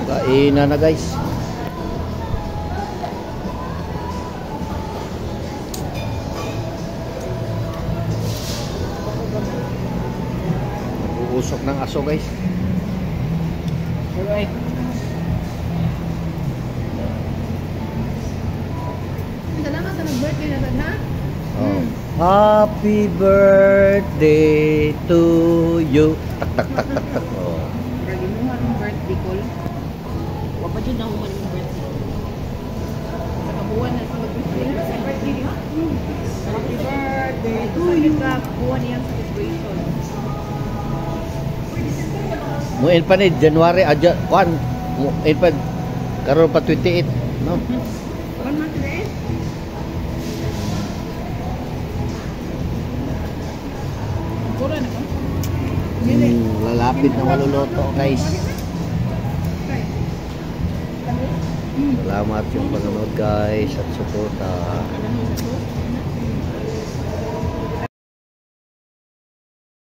Kainan na guys. Uusok ng aso guys. Alright. Salamat sa nag-birthday na na. Oh. Happy birthday to you. Tak tak tak tak tak. Oh. Ragimuhan ng birthday call. Huwag pa dyan na human yung birthday. Nakabuhan na sa birthday. Happy birthday to you. Nakabuhan niya sa celebration. Muin pa ni January aja kwan. Muin pa karon pa 28, no? One month today? Pura na ko. Lalapit na maluluto guys. Salamat yung panonood guys at suporta.